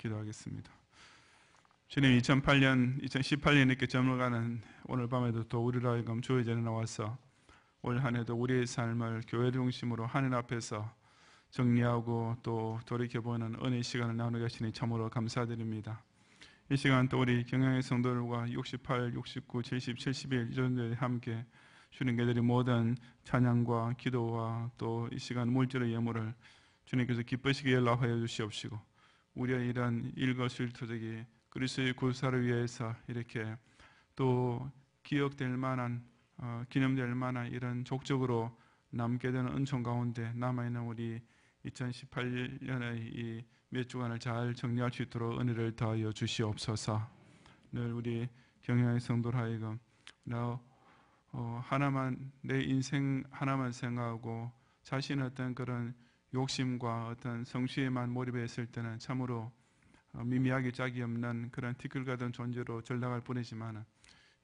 Speaker 6: 기도하겠습니다. 주님, 2018년 이렇게 저물어가는 오늘 밤에도 또 우리로 하여금 주의 전에 나와서 올 한 해도 우리의 삶을 교회 중심으로 하늘 앞에서 정리하고 또 돌이켜보는 은혜의 시간을 나누게 하시니 참으로 감사드립니다. 이 시간 또 우리 경양의 성도들과 68, 69, 70, 71 이전들이 함께 주님께 드린 모든 찬양과 기도와 또 이 시간 물질의 예물을 주님께서 기쁘시게 연락하여 주시옵시고 우리의 이런 일거수일투족이 그리스도의 구사를 위해서 이렇게 또 기억될 만한 기념될 만한 이런 족적으로 남게 되는 은총 가운데 남아있는 우리 2018년의 이 몇 주간을 잘 정리할 수 있도록 은혜를 더하여 주시옵소서. 늘 우리 경영의 성도를 하여금 하나만 내 인생 하나만 생각하고 자신의 어떤 그런 욕심과 어떤 성취에만 몰입했을 때는 참으로 미미하게 짝이 없는 그런 티끌 같은 존재로 전락할 뿐이지만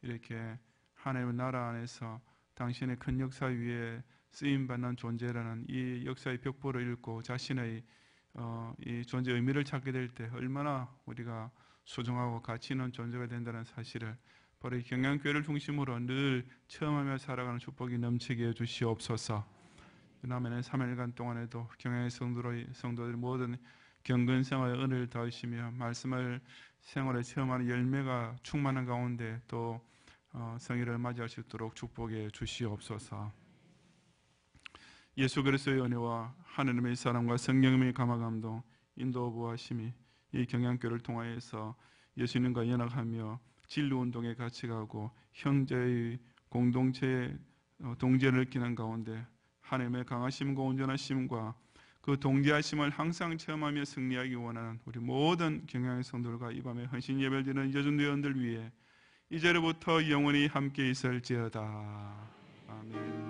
Speaker 6: 이렇게 하나님의 나라 안에서 당신의 큰 역사 위에 쓰임받는 존재라는 이 역사의 벽보를 읽고 자신의 이 존재의 의미를 찾게 될 때 얼마나 우리가 소중하고 가치 있는 존재가 된다는 사실을 바로 이 경양교회를 중심으로 늘 체험하며 살아가는 축복이 넘치게 해주시옵소서. 남은 3일간 동안에도 경양의 성도들 모든 경건 생활에 은혜를 더하시며 말씀을 생활에 체험하는 열매가 충만한 가운데 또 성의를 맞이할 수 있도록 축복해 주시옵소서. 예수 그리스도의 은혜와 하느님의 사랑과 성령님의 감화감동 인도 보하심이 이 경양교를 통하여서 예수님과 연합하며 진리운동에 같이 가고 형제의 공동체의 동지를 느끼는 가운데 하나님의 강하심과 온전하심과 그 동기하심을 항상 체험하며 승리하기 원하는 우리 모든 경양의 성도들과 이 밤에 헌신 예배를 드리는 여전도 회원들 위해 이제로부터 영원히 함께 있을지어다. 아멘.